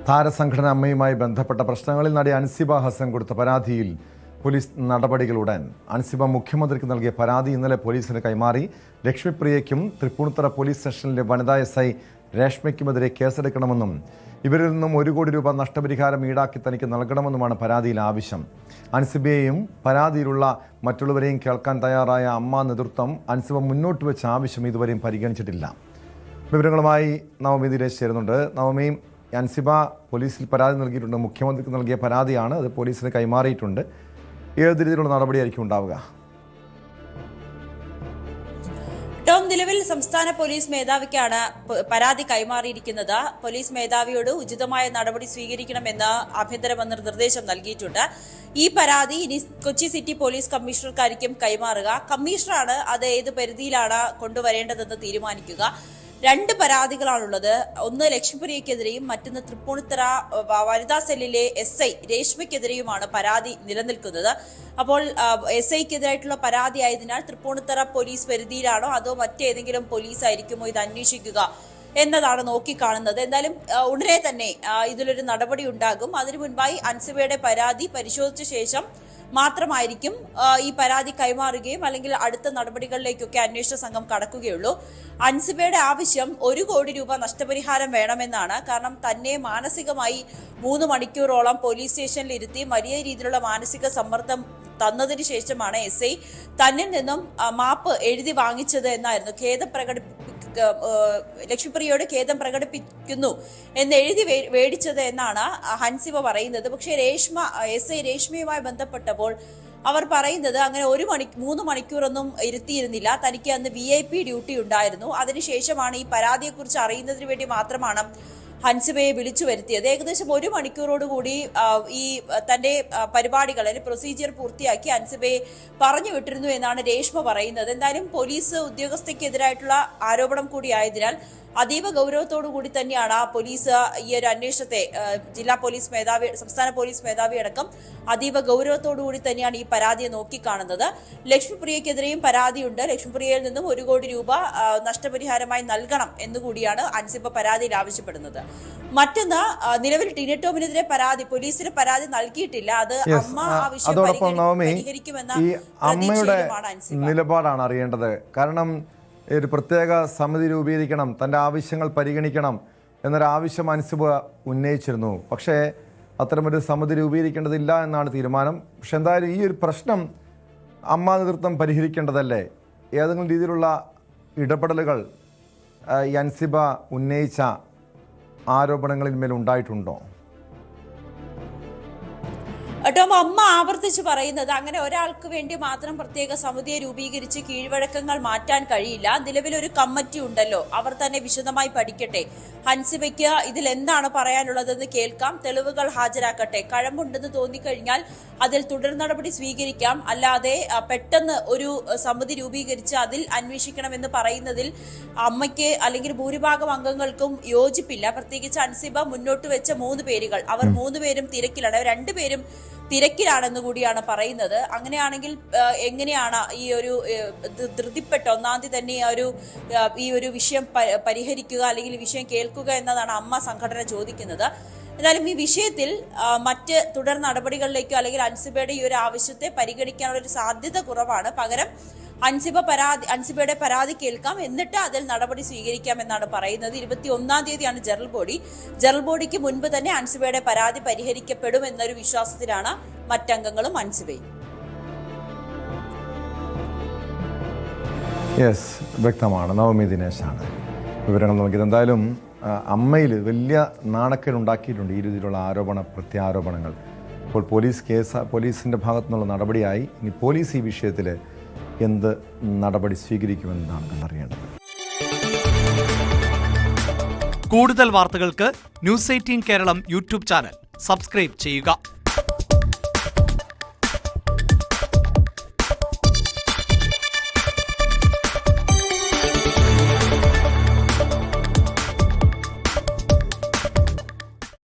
താരസംഘടന അമ്മയുമായി ബന്ധപ്പെട്ട പ്രശ്നങ്ങളിൽ നടി അൻസിബ ഹസൻ കൊടുത്ത പരാതിയിൽ പോലീസ് നടപടികളുടൻ. അൻസിബ മുഖ്യമന്ത്രിക്ക് നൽകിയ പരാതി ഇന്നലെ പോലീസിന് കൈമാറി. ലക്ഷ്മിപ്രിയയ്ക്കും തൃപ്പൂണിത്തുറ പോലീസ് സ്റ്റേഷനിലെ വനിതാ SI രേഷ്മയ്ക്കുമെതിരെ കേസെടുക്കണമെന്നും ഇവരിൽ നിന്നും 1 കോടി രൂപ നഷ്ടപരിഹാരം ഈടാക്കി തനിക്ക് നൽകണമെന്നുമാണ് പരാതിയിൽ ആവശ്യം. അൻസിബയെയും പരാതിയിലുള്ള മറ്റുള്ളവരെയും കേൾക്കാൻ തയ്യാറായ അമ്മ നേതൃത്വം അൻസിബ മുന്നോട്ട് വെച്ച ആവശ്യം ഇതുവരെയും പരിഗണിച്ചിട്ടില്ല. വിവരങ്ങളുമായി നവമി ദിനേശ് ചേരുന്നുണ്ട്. നവമി, അൻസിബ പോലീസിൽ പരാതി നൽകിയിട്ടുണ്ട്. മുഖ്യമന്ത്രിക്ക് നൽകിയ പരാതിയാണ്, അത് പോലീസിന് കൈമാറിയിട്ടുണ്ട്. ഏത് രീതിയിലുള്ള നടപടിയായിരിക്കും ഉണ്ടാവുക? നിലവിൽ സംസ്ഥാന പോലീസ് മേധാവിക്കാണ് പരാതി കൈമാറിയിരിക്കുന്നത്. പോലീസ് മേധാവിയോട് ഉചിതമായ നടപടി സ്വീകരിക്കണമെന്ന് ആഭ്യന്തരമന്ത്രി നിർദ്ദേശം നൽകിയിട്ടുണ്ട്. ഈ പരാതി ഇനി കൊച്ചി സിറ്റി പോലീസ് കമ്മീഷണർക്കായിരിക്കും കൈമാറുക. കമ്മീഷണറാണ് അത് ഏത് പരിധിയിലാണ് കൊണ്ടുവരേണ്ടതെന്ന് തീരുമാനിക്കുക. 2 പരാതികളാണുള്ളത്. ഒന്ന് ലക്ഷ്മിപ്രിയക്കെതിരെയും മറ്റൊന്ന് തൃപ്പൂണിത്തുറ വനിതാ സെല്ലിലെ SI രേഷ്മയ്ക്കെതിരെയുമാണ് പരാതി നിലനിൽക്കുന്നത്. അപ്പോൾ SIക്കെതിരായിട്ടുള്ള പരാതി ആയതിനാൽ തൃപ്പൂണിത്തുറ പോലീസ് പരിധിയിലാണോ അതോ മറ്റേതെങ്കിലും പോലീസ് ആയിരിക്കുമോ ഇത് അന്വേഷിക്കുക എന്നതാണ് നോക്കിക്കാണുന്നത്. എന്തായാലും ഉടനെ തന്നെ ഇതിലൊരു നടപടി ഉണ്ടാകും. അതിനു മുൻപായി അൻസിബയുടെ പരാതി പരിശോധിച്ച ശേഷം മാത്രമായിരിക്കും ഈ പരാതി കൈമാറുകയും അല്ലെങ്കിൽ അടുത്ത നടപടികളിലേക്കൊക്കെ അന്വേഷണ സംഘം കടക്കുകയുള്ളൂ. അൻസിബയുടെ ആവശ്യം 1 കോടി രൂപ നഷ്ടപരിഹാരം വേണമെന്നാണ്. കാരണം തന്നെ മാനസികമായി 3 മണിക്കൂറോളം പോലീസ് സ്റ്റേഷനിൽ ഇരുത്തി വലിയ രീതിയിലുള്ള മാനസിക സമ്മർദ്ദം തന്നതിന് ശേഷമാണ് SI തന്നിൽ നിന്നും മാപ്പ് എഴുതി വാങ്ങിച്ചത് എന്നായിരുന്നു. ലക്ഷ്മിപ്രിയയോട് ഖേദം പ്രകടിപ്പിക്കുന്നു എന്ന് എഴുതി മേടിച്ചത് എന്നാണ് അൻസിബ പറയുന്നത്. പക്ഷേ SI രേഷ്മയുമായി ബന്ധപ്പെട്ടപ്പോൾ അവർ പറയുന്നത് അങ്ങനെ 3 മണിക്കൂറൊന്നും ഇരുത്തിയിരുന്നില്ല. തനിക്ക് അന്ന് VIP ഡ്യൂട്ടി ഉണ്ടായിരുന്നു. അതിനുശേഷമാണ് ഈ പരാതിയെക്കുറിച്ച് അറിയുന്നതിന് വേണ്ടി മാത്രമാണ് അൻസിബയെ വിളിച്ചു വരുത്തിയത്. ഏകദേശം 1 മണിക്കൂറോടുകൂടി ഈ തന്റെ പരിപാടികൾ അല്ലെങ്കിൽ പ്രൊസീജിയർ പൂർത്തിയാക്കി അൻസിബയെ പറഞ്ഞു വിട്ടിരുന്നു എന്നാണ് രേഷ്മ പറയുന്നത്. എന്തായാലും പോലീസ് ഉദ്യോഗസ്ഥയ്ക്കെതിരായിട്ടുള്ള ആരോപണം കൂടിയായതിനാൽ അതീവ ഗൗരവത്തോടു കൂടി തന്നെയാണ് പോലീസ് ഈ ഒരു അന്വേഷണത്തെ ജില്ലാ പോലീസ് മേധാവി, സംസ്ഥാന പോലീസ് മേധാവി അടക്കം അതീവ ഗൗരവത്തോടു കൂടി തന്നെയാണ് ഈ പരാതിയെ നോക്കിക്കാണുന്നത്. ലക്ഷ്മിപ്രിയക്കെതിരെയും പരാതിയുണ്ട്. ലക്ഷ്മിപ്രിയയിൽ നിന്നും 1 കോടി രൂപ നഷ്ടപരിഹാരമായി നൽകണം എന്നുകൂടിയാണ് അൻസിബ പരാതിയിൽ ആവശ്യപ്പെടുന്നത്. മറ്റൊന്ന്, നിലവിൽ ടിനി ടോമിനെതിരെ പോലീസിന് പരാതി നൽകിയിട്ടില്ല. അത് അമ്മ ആവശ്യം പരിഹരിക്കുമെന്ന പ്രതീക്ഷയിലുമാണ് അൻസിബ. നിലപാടാണ് അറിയേണ്ടത്. കാരണം ഒരു പ്രത്യേക സമിതി രൂപീകരിക്കണം, തൻ്റെ ആവശ്യങ്ങൾ പരിഗണിക്കണം എന്നൊരാവശ്യം അൻസിബ ഉന്നയിച്ചിരുന്നു. പക്ഷേ അത്തരമൊരു സമിതി രൂപീകരിക്കേണ്ടതില്ല എന്നാണ് തീരുമാനം. പക്ഷെ എന്തായാലും ഈ ഒരു പ്രശ്നം അമ്മ നേതൃത്വം പരിഹരിക്കേണ്ടതല്ലേ? ഏതെങ്കിലും രീതിയിലുള്ള ഇടപെടലുകൾ ഈ അൻസിബ ഉന്നയിച്ച ആരോപണങ്ങളിൽ മേൽ ഉണ്ടായിട്ടുണ്ടോ? അമ്മ ആവർത്തിച്ച് പറയുന്നത് അങ്ങനെ ഒരാൾക്ക് വേണ്ടി മാത്രം പ്രത്യേക സമിതിയെ രൂപീകരിച്ച് കീഴ്വഴക്കങ്ങൾ മാറ്റാൻ കഴിയില്ല. നിലവിലൊരു കമ്മിറ്റി ഉണ്ടല്ലോ, അവർ തന്നെ വിശദമായി പഠിക്കട്ടെ. അൻസിബയ്ക്ക് ഇതിൽ എന്താണ് പറയാനുള്ളതെന്ന് കേൾക്കാം, തെളിവുകൾ ഹാജരാക്കട്ടെ. കഴമ്പുണ്ടെന്ന് തോന്നിക്കഴിഞ്ഞാൽ അതിൽ തുടർ നടപടി സ്വീകരിക്കാം. അല്ലാതെ പെട്ടെന്ന് ഒരു സമിതി രൂപീകരിച്ച് അതിൽ അന്വേഷിക്കണമെന്ന് പറയുന്നതിൽ അമ്മയ്ക്ക് അല്ലെങ്കിൽ ഭൂരിഭാഗം അംഗങ്ങൾക്കും യോജിപ്പില്ല. പ്രത്യേകിച്ച് അൻസിബ മുന്നോട്ട് വെച്ച 3 പേരുകൾ, അവർ 3 പേരും തിരക്കിലാണ്. 2 പേരും തിരക്കിലാണെന്ന് കൂടിയാണ് പറയുന്നത്. അങ്ങനെയാണെങ്കിൽ എങ്ങനെയാണ് ഈ ഒരു ധൃതിപ്പെട്ട 1-ാം തീയതി തന്നെ ഈ ഒരു വിഷയം പരിഹരിക്കുക അല്ലെങ്കിൽ വിഷയം കേൾക്കുക എന്നതാണ് അമ്മ സംഘടന ചോദിക്കുന്നത്. എന്നാലും ഈ വിഷയത്തിൽ മറ്റ് തുടർ നടപടികളിലേക്കോ അല്ലെങ്കിൽ അൻസിബയുടെ ഈ ഒരു ആവശ്യത്തെ പരിഗണിക്കാനുള്ള ഒരു സാധ്യത കുറവാണ്. പകരം അൻസിബയുടെ പരാതി കേൾക്കാം, എന്നിട്ട് അതിൽ നടപടി സ്വീകരിക്കാം എന്നാണ് പറയുന്നത്. 21-ാം തീയതിയാണ് ജനറൽ ബോഡിക്ക് മുൻപ് തന്നെ അൻസിബയുടെ പരാതി പരിഹരിക്കപ്പെടും എന്നൊരു വിശ്വാസത്തിലാണ് മറ്റംഗങ്ങളും അൻസിബയും. വ്യക്തമാണ്. നവമി ദിനേശാണ് വിവരങ്ങൾ നൽകിയത്. എന്തായാലും അമ്മയിൽ വലിയ നാണക്കേട് ഉണ്ടാക്കിയിട്ടുണ്ട് ഈ രീതിയിലുള്ള പ്രത്യാരോപണങ്ങൾ. ഇപ്പോൾ പോലീസിൻ്റെ ഭാഗത്തു നിന്നുള്ള നടപടിയായി. ഇനി പോലീസ് ഈ വിഷയത്തിൽ എന്ത് നടപടി സ്വീകരിക്കുമെന്നാണ് കണ്ടറിയേണ്ടത്. കൂടുതൽ വാർത്തകൾക്ക് News 18 Keralam YouTube channel subscribe ചെയ്യുക.